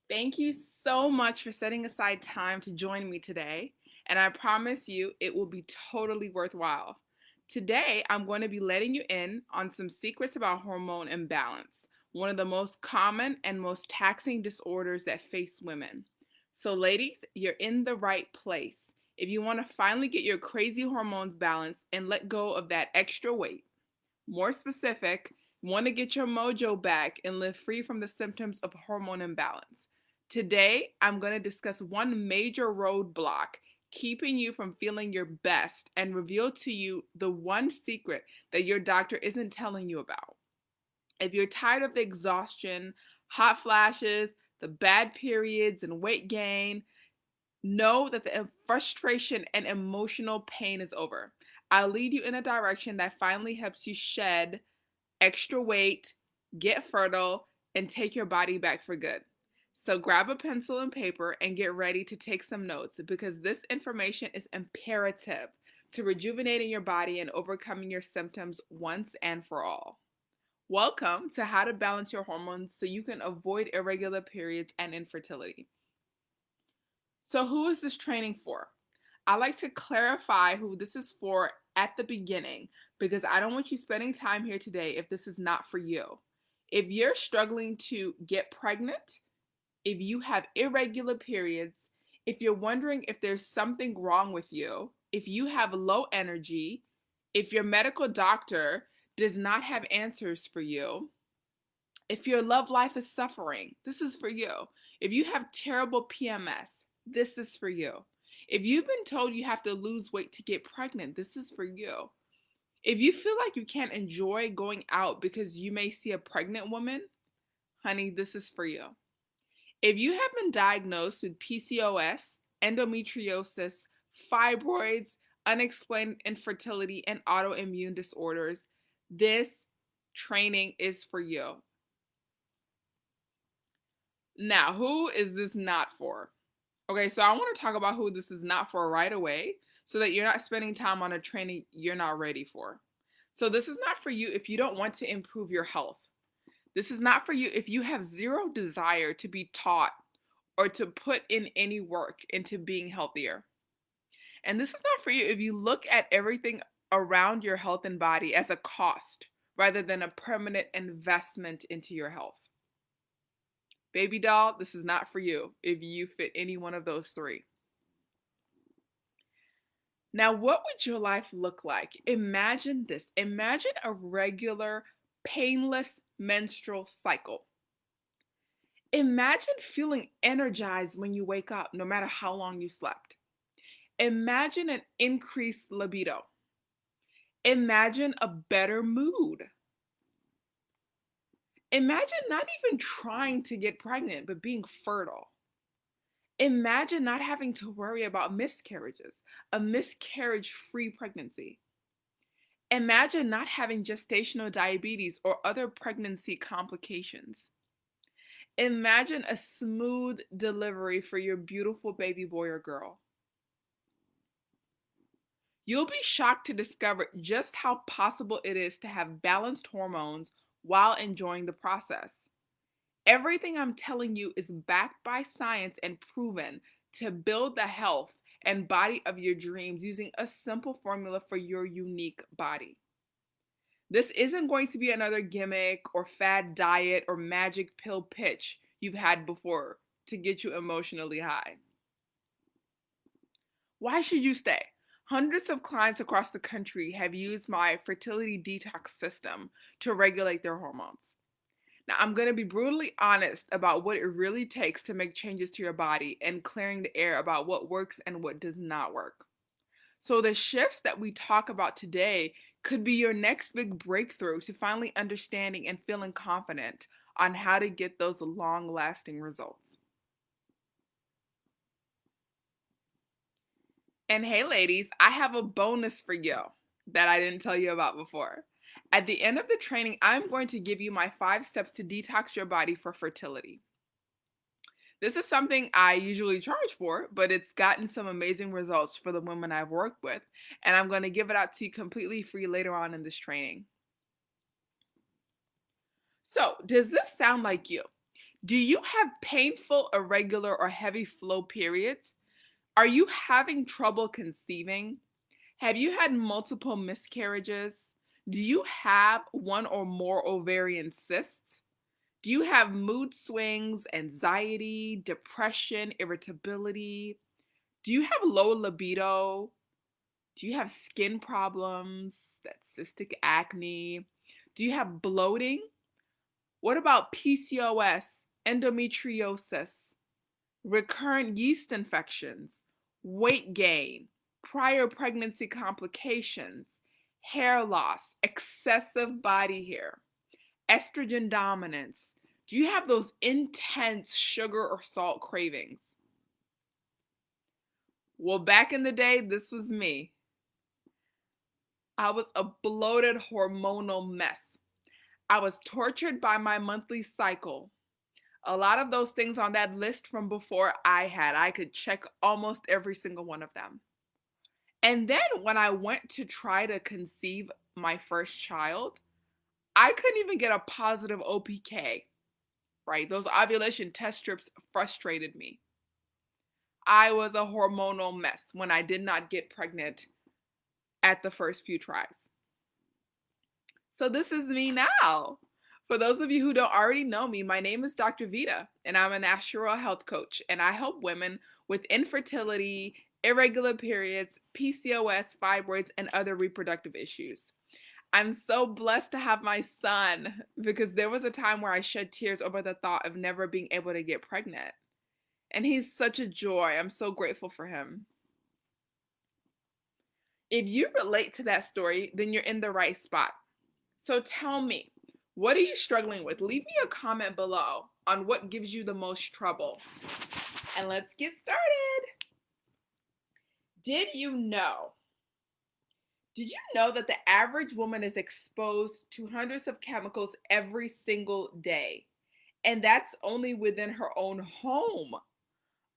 Thank you so much for setting aside time to join me today, and I promise you it will be totally worthwhile. Today, I'm going to be letting you in on some secrets about hormone imbalance, one of the most common and most taxing disorders that face women. So, ladies, you're in the right place. If you want to finally get your crazy hormones balanced and let go of that extra weight, more specific, want to get your mojo back and live free from the symptoms of hormone imbalance. Today, I'm going to discuss one major roadblock keeping you from feeling your best and reveal to you the one secret that your doctor isn't telling you about. If you're tired of the exhaustion, hot flashes, the bad periods, and weight gain, know that the frustration and emotional pain is over. I'll lead you in a direction that finally helps you shed extra weight, get fertile, and take your body back for good. So grab a pencil and paper and get ready to take some notes because this information is imperative to rejuvenating your body and overcoming your symptoms once and for all. Welcome to How to Balance Your Hormones so you can avoid irregular periods and infertility. So, who is this training for? I like to clarify who this is for at the beginning because I don't want you spending time here today if this is not for you. If you're struggling to get pregnant, if you have irregular periods, if you're wondering if there's something wrong with you, if you have low energy, if your medical doctor does not have answers for you, if your love life is suffering, this is for you. If you have terrible PMS, this is for you. If you've been told you have to lose weight to get pregnant, this is for you. If you feel like you can't enjoy going out because you may see a pregnant woman, honey, this is for you. If you have been diagnosed with PCOS, endometriosis, fibroids, unexplained infertility, and autoimmune disorders, this training is for you. Now, who is this not for? Okay, so I want to talk about who this is not for right away so that you're not spending time on a training you're not ready for. So, this is not for you if you don't want to improve your health. This is not for you if you have zero desire to be taught or to put in any work into being healthier. And this is not for you if you look at everything around your health and body as a cost rather than a permanent investment into your health. Baby doll, this is not for you if you fit any one of those three. Now, what would your life look like? Imagine this. Imagine a regular, painless menstrual cycle. Imagine feeling energized when you wake up, no matter how long you slept. Imagine an increased libido. Imagine a better mood. Imagine not even trying to get pregnant, but being fertile. Imagine not having to worry about miscarriages, a miscarriage free pregnancy. Imagine not having gestational diabetes or other pregnancy complications. Imagine a smooth delivery for your beautiful baby boy or girl. You'll be shocked to discover just how possible it is to have balanced hormones while enjoying the process. Everything I'm telling you is backed by science and proven to build the health and body of your dreams using a simple formula for your unique body. This isn't going to be another gimmick or fad diet or magic pill pitch you've had before to get you emotionally high. Why should you stay? Hundreds of clients across the country have used my fertility detox system to regulate their hormones. Now, I'm going to be brutally honest about what it really takes to make changes to your body and clearing the air about what works and what does not work. So, the shifts that we talk about today could be your next big breakthrough to finally understanding and feeling confident on how to get those long lasting results. And hey, ladies, I have a bonus for you that I didn't tell you about before. At the end of the training, I'm going to give you my 5 steps to detox your body for fertility. This is something I usually charge for, but it's gotten some amazing results for the women I've worked with, and I'm going to give it out to you completely free later on in this training. So, does this sound like you? Do you have painful, irregular, or heavy flow periods? Are you having trouble conceiving? Have you had multiple miscarriages? Do you have one or more ovarian cysts? Do you have mood swings, anxiety, depression, irritability? Do you have low libido? Do you have skin problems, that cystic acne? Do you have bloating? What about PCOS, endometriosis, recurrent yeast infections, weight gain, prior pregnancy complications, hair loss, excessive body hair, estrogen dominance? Do you have those intense sugar or salt cravings? Well, back in the day, this was me. I was a bloated hormonal mess. I was tortured by my monthly cycle. A lot of those things on that list from before I could check almost every single one of them. And then when I went to try to conceive my first child, I couldn't even get a positive OPK, right? Those ovulation test strips frustrated me. I was a hormonal mess when I did not get pregnant at the first few tries. So this is me now. For those of you who don't already know me, my name is Dr. Vita, and I'm a natural health coach, and I help women with infertility, irregular periods, PCOS, fibroids, and other reproductive issues. I'm so blessed to have my son because there was a time where I shed tears over the thought of never being able to get pregnant. And he's such a joy. I'm so grateful for him. If you relate to that story, then you're in the right spot. So tell me, what are you struggling with? Leave me a comment below on what gives you the most trouble. And let's get started. Did you know that the average woman is exposed to hundreds of chemicals every single day? And that's only within her own home.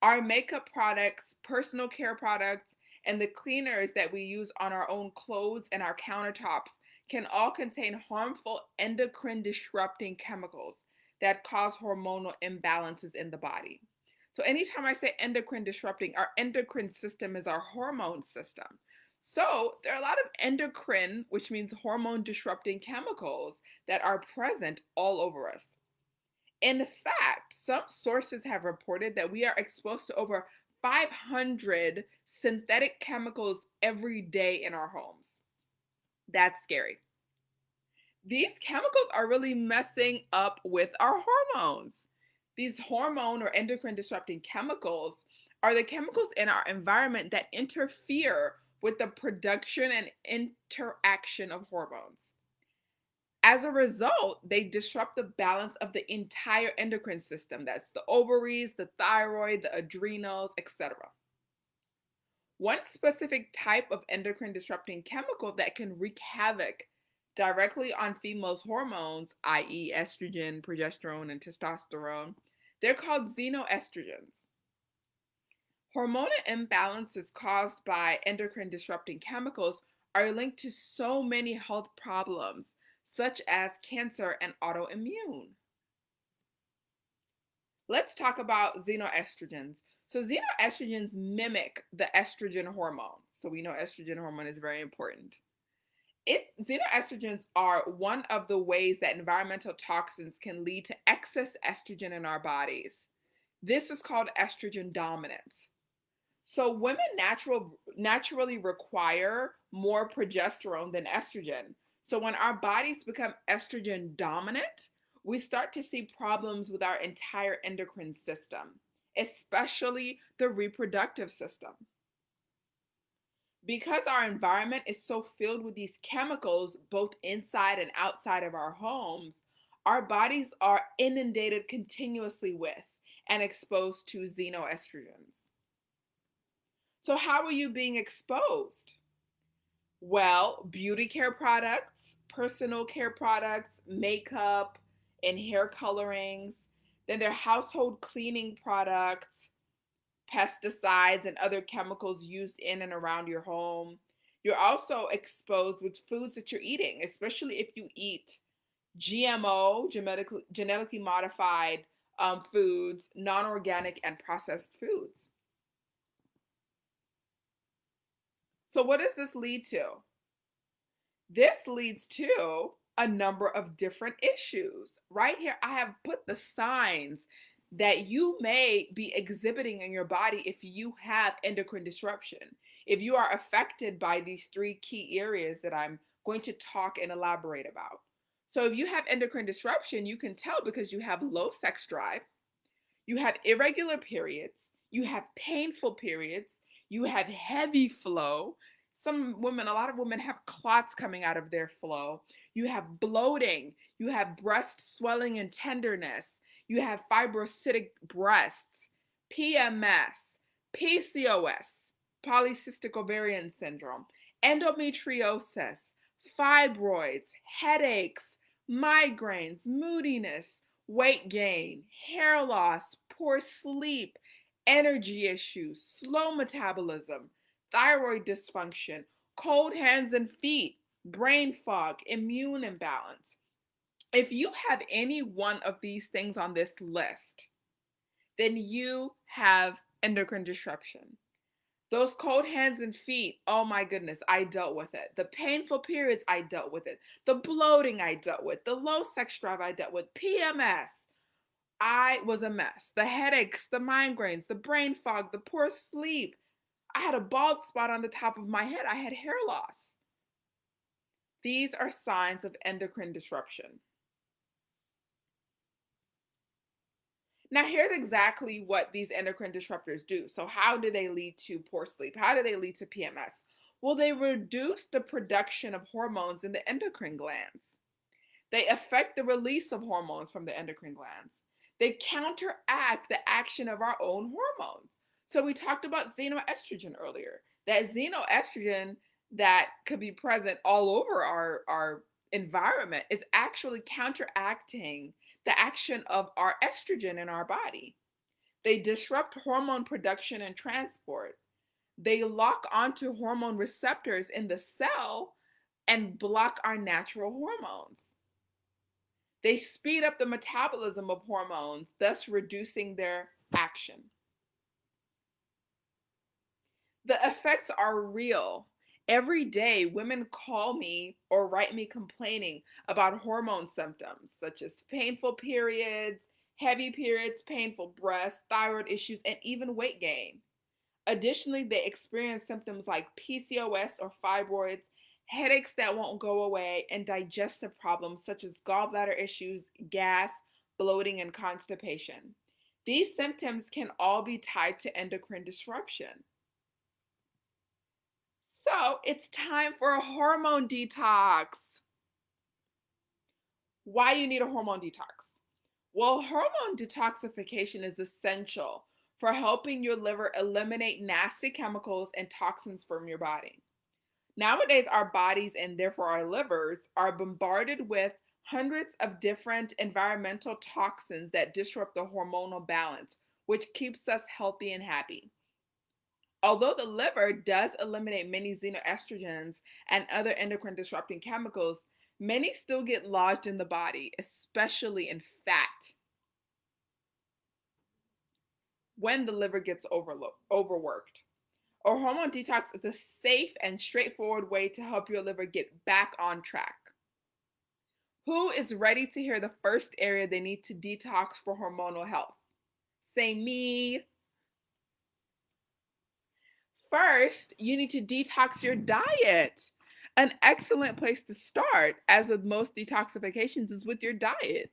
Our makeup products, personal care products, and the cleaners that we use on our own clothes and our countertops can all contain harmful endocrine disrupting chemicals that cause hormonal imbalances in the body. So anytime I say endocrine disrupting, our endocrine system is our hormone system. So there are a lot of endocrine, which means hormone disrupting chemicals that are present all over us. In fact, some sources have reported that we are exposed to over 500 synthetic chemicals every day in our homes. That's scary. These chemicals are really messing up with our hormones. These hormone or endocrine disrupting chemicals are the chemicals in our environment that interfere with the production and interaction of hormones. As a result, they disrupt the balance of the entire endocrine system. That's the ovaries, the thyroid, the adrenals, etc. One specific type of endocrine disrupting chemical that can wreak havoc directly on females' hormones, i.e., estrogen, progesterone, and testosterone, they're called xenoestrogens. Hormonal imbalances caused by endocrine disrupting chemicals are linked to so many health problems, such as cancer and autoimmune. Let's talk about xenoestrogens. So xenoestrogens mimic the estrogen hormone. So we know estrogen hormone is very important. Xenoestrogens are one of the ways that environmental toxins can lead to excess estrogen in our bodies. This is called estrogen dominance. So women naturally require more progesterone than estrogen. So when our bodies become estrogen dominant, we start to see problems with our entire endocrine system, especially the reproductive system. Because our environment is so filled with these chemicals, both inside and outside of our homes, our bodies are inundated continuously with and exposed to xenoestrogens. So how are you being exposed? Well, beauty care products, personal care products, makeup, and hair colorings. Then there are household cleaning products, pesticides, and other chemicals used in and around your home. You're also exposed with foods that you're eating, especially if you eat GMO, genetically modified foods, non-organic, and processed foods. So what does this lead to? This leads to a number of different issues. Right here, I have put the signs that you may be exhibiting in your body if you have endocrine disruption, if you are affected by these three key areas that I'm going to talk and elaborate about. So if you have endocrine disruption, you can tell because you have low sex drive, you have irregular periods, you have painful periods, you have heavy flow. Some women, a lot of women have clots coming out of their flow. You have bloating, you have breast swelling and tenderness, you have fibrocytic breasts, PMS, PCOS, polycystic ovarian syndrome, endometriosis, fibroids, headaches, migraines, moodiness, weight gain, hair loss, poor sleep, energy issues, slow metabolism, thyroid dysfunction, cold hands and feet, brain fog, immune imbalance. If you have any one of these things on this list, then you have endocrine disruption. Those cold hands and feet, oh my goodness, I dealt with it. The painful periods, I dealt with it. The bloating, I dealt with. The low sex drive, I dealt with. PMS, I was a mess. The headaches, the migraines, the brain fog, the poor sleep. I had a bald spot on the top of my head. I had hair loss. These are signs of endocrine disruption. Now, here's exactly what these endocrine disruptors do. So how do they lead to poor sleep? How do they lead to PMS? Well, they reduce the production of hormones in the endocrine glands. They affect the release of hormones from the endocrine glands. They counteract the action of our own hormones. So we talked about xenoestrogen earlier. That xenoestrogen that could be present all over our environment is actually counteracting the action of our estrogen in our body. They disrupt hormone production and transport. They lock onto hormone receptors in the cell and block our natural hormones. They speed up the metabolism of hormones, thus reducing their action. The effects are real. Every day, women call me or write me complaining about hormone symptoms such as painful periods, heavy periods, painful breasts, thyroid issues, and even weight gain. Additionally, they experience symptoms like PCOS or fibroids, headaches that won't go away, and digestive problems such as gallbladder issues, gas, bloating, and constipation. These symptoms can all be tied to endocrine disruption. So it's time for a hormone detox. Why you need a hormone detox? Well, hormone detoxification is essential for helping your liver eliminate nasty chemicals and toxins from your body. Nowadays, our bodies and therefore our livers are bombarded with hundreds of different environmental toxins that disrupt the hormonal balance, which keeps us healthy and happy. Although the liver does eliminate many xenoestrogens and other endocrine disrupting chemicals, many still get lodged in the body, especially in fat, when the liver gets overworked. A hormone detox is a safe and straightforward way to help your liver get back on track. Who is ready to hear the first area they need to detox for hormonal health? Say me. First, you need to detox your diet. An excellent place to start, as with most detoxifications, is with your diet.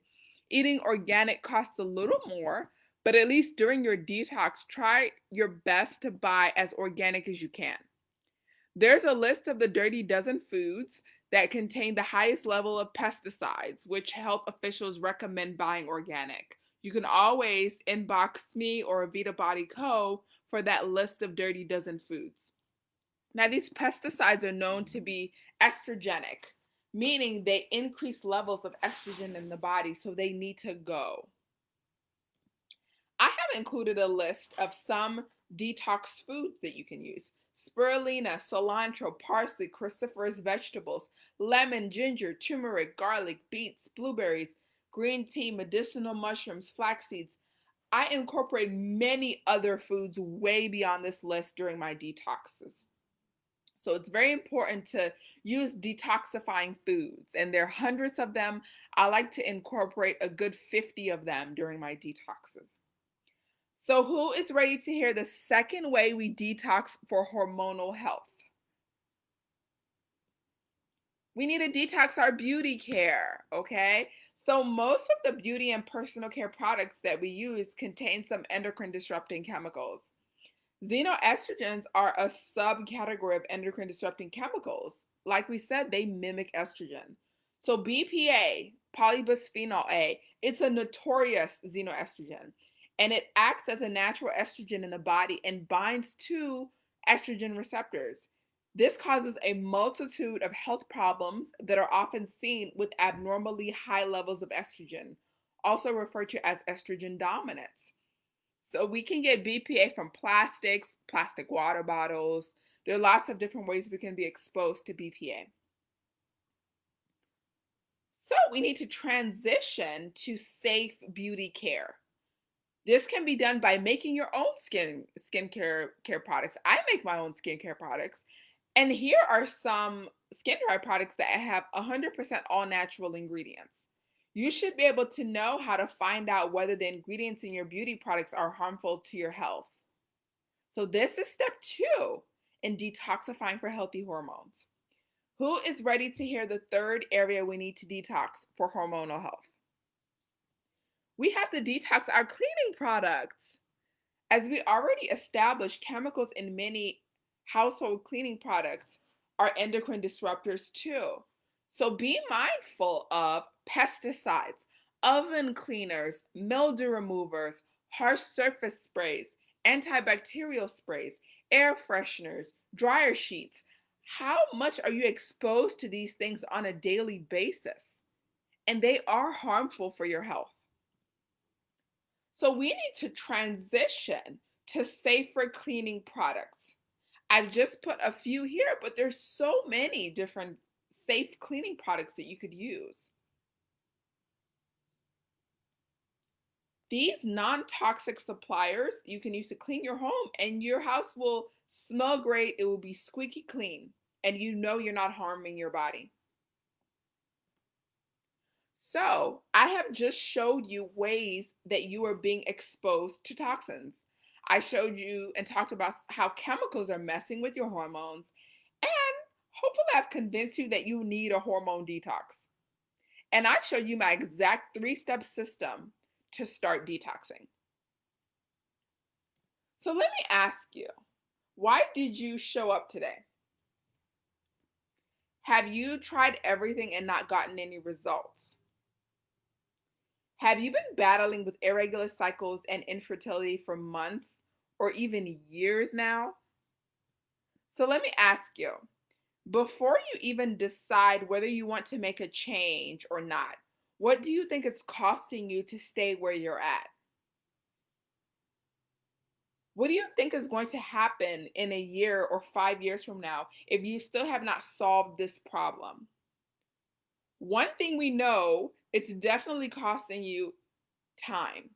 Eating organic costs a little more, but at least during your detox, try your best to buy as organic as you can. There's a list of the dirty dozen foods that contain the highest level of pesticides, which health officials recommend buying organic. You can always inbox me or Avita Body Co. for that list of dirty dozen foods. Now, these pesticides are known to be estrogenic, meaning they increase levels of estrogen in the body, so they need to go. I have included a list of some detox foods that you can use. Spirulina, cilantro, parsley, cruciferous vegetables, lemon, ginger, turmeric, garlic, beets, blueberries, green tea, medicinal mushrooms, flax seeds, I incorporate many other foods way beyond this list during my detoxes. So it's very important to use detoxifying foods, and there are hundreds of them. I like to incorporate a good 50 of them during my detoxes. So, who is ready to hear the second way we detox for hormonal health? We need to detox our beauty care, okay? So, most of the beauty and personal care products that we use contain some endocrine disrupting chemicals. Xenoestrogens are a subcategory of endocrine disrupting chemicals. Like we said, they mimic estrogen. So BPA, polybisphenol A, it's a notorious xenoestrogen, and it acts as a natural estrogen in the body and binds to estrogen receptors. This causes a multitude of health problems that are often seen with abnormally high levels of estrogen, also referred to as estrogen dominance. So we can get BPA from plastics, plastic water bottles. There are lots of different ways we can be exposed to BPA. So we need to transition to safe beauty care. This can be done by making your own skincare products. I make my own skincare products. And here are some skincare products that have 100% all natural ingredients. You should be able to know how to find out whether the ingredients in your beauty products are harmful to your health. So this is step 2 in detoxifying for healthy hormones. Who is ready to hear the third area we need to detox for hormonal health? We have to detox our cleaning products. As we already established, chemicals in many household cleaning products are endocrine disruptors too. So be mindful of pesticides, oven cleaners, mildew removers, harsh surface sprays, antibacterial sprays, air fresheners, dryer sheets. How much are you exposed to these things on a daily basis? And they are harmful for your health. So we need to transition to safer cleaning products. I've just put a few here, but there's so many different safe cleaning products that you could use. These non-toxic suppliers you can use to clean your home, and your house will smell great. It will be squeaky clean, and you know you're not harming your body. So I have just showed you ways that you are being exposed to toxins. I showed you and talked about how chemicals are messing with your hormones, and hopefully I've convinced you that you need a hormone detox. And I showed you my exact 3-step system to start detoxing. So let me ask you, why did you show up today? Have you tried everything and not gotten any results? Have you been battling with irregular cycles and infertility for months or even years now? So let me ask you, before you even decide whether you want to make a change or not, what do you think it's costing you to stay where you're at? What do you think is going to happen in a year or 5 years from now if you still have not solved this problem? One thing we know, it's definitely costing you time.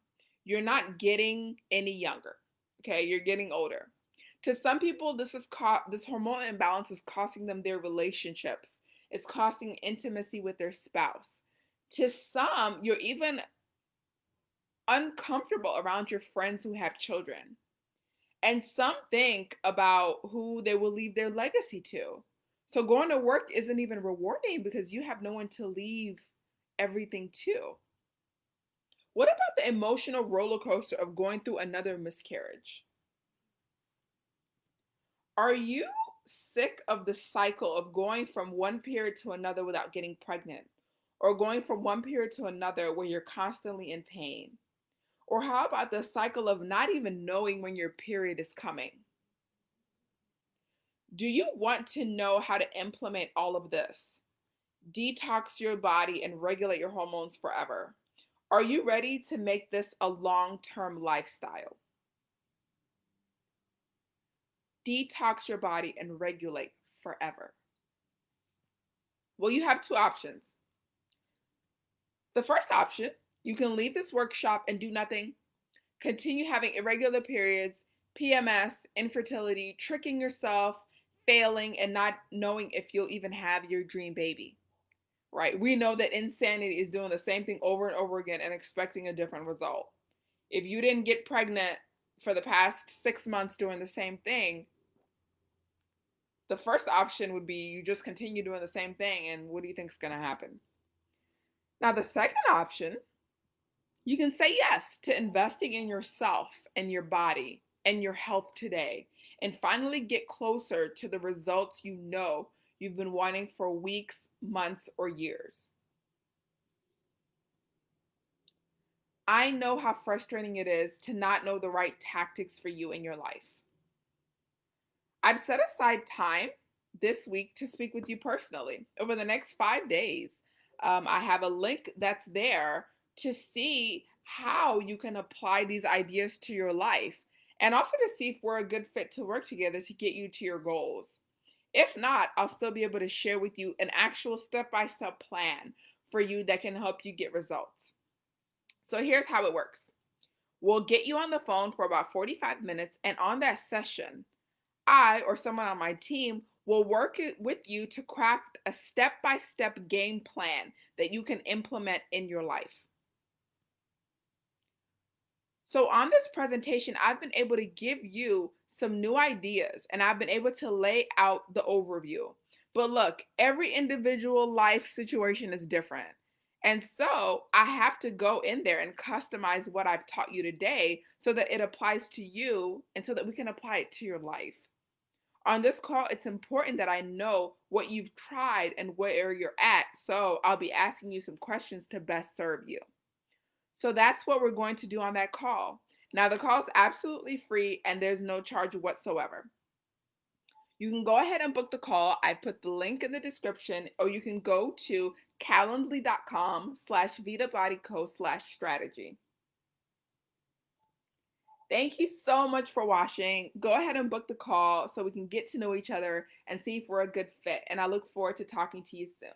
You're not getting any younger. Okay, you're getting older. To some people, this hormone imbalance is costing them their relationships. It's costing intimacy with their spouse. To some, you're even uncomfortable around your friends who have children. And some think about who they will leave their legacy to. So going to work isn't even rewarding because you have no one to leave everything to. What about the emotional roller coaster of going through another miscarriage? Are you sick of the cycle of going from one period to another without getting pregnant? Or going from one period to another where you're constantly in pain? Or how about the cycle of not even knowing when your period is coming? Do you want to know how to implement all of this? Detox your body and regulate your hormones forever. Are you ready to make this a long-term lifestyle? Detox your body and regulate forever. Well, you have 2 options. The first option, you can leave this workshop and do nothing, continue having irregular periods, PMS, infertility, tricking yourself, failing, and not knowing if you'll even have your dream baby, right? We know that insanity is doing the same thing over and over again and expecting a different result. If you didn't get pregnant for the past 6 months doing the same thing, the first option would be you just continue doing the same thing, and what do you think is going to happen? Now, the second option, you can say yes to investing in yourself and your body and your health today, and finally get closer to the results you know you've been wanting for weeks, months, or years. I know how frustrating it is to not know the right tactics for you in your life. I've set aside time this week to speak with you personally over the next 5 days. I have a link that's there to see how you can apply these ideas to your life and also to see if we're a good fit to work together to get you to your goals. If not, I'll still be able to share with you an actual step-by-step plan for you that can help you get results. So here's how it works. We'll get you on the phone for about 45 minutes, and on that session, I or someone on my team will work with you to craft a step-by-step game plan that you can implement in your life. So on this presentation, I've been able to give you some new ideas and I've been able to lay out the overview. But look, every individual life situation is different. And so I have to go in there and customize what I've taught you today so that it applies to you and so that we can apply it to your life. On this call, it's important that I know what you've tried and where you're at. So I'll be asking you some questions to best serve you. So that's what we're going to do on that call. Now, the call is absolutely free and there's no charge whatsoever. You can go ahead and book the call. I put the link in the description, or you can go to calendly.com/vitabodyco/strategy. Thank you so much for watching. Go ahead and book the call so we can get to know each other and see if we're a good fit. And I look forward to talking to you soon.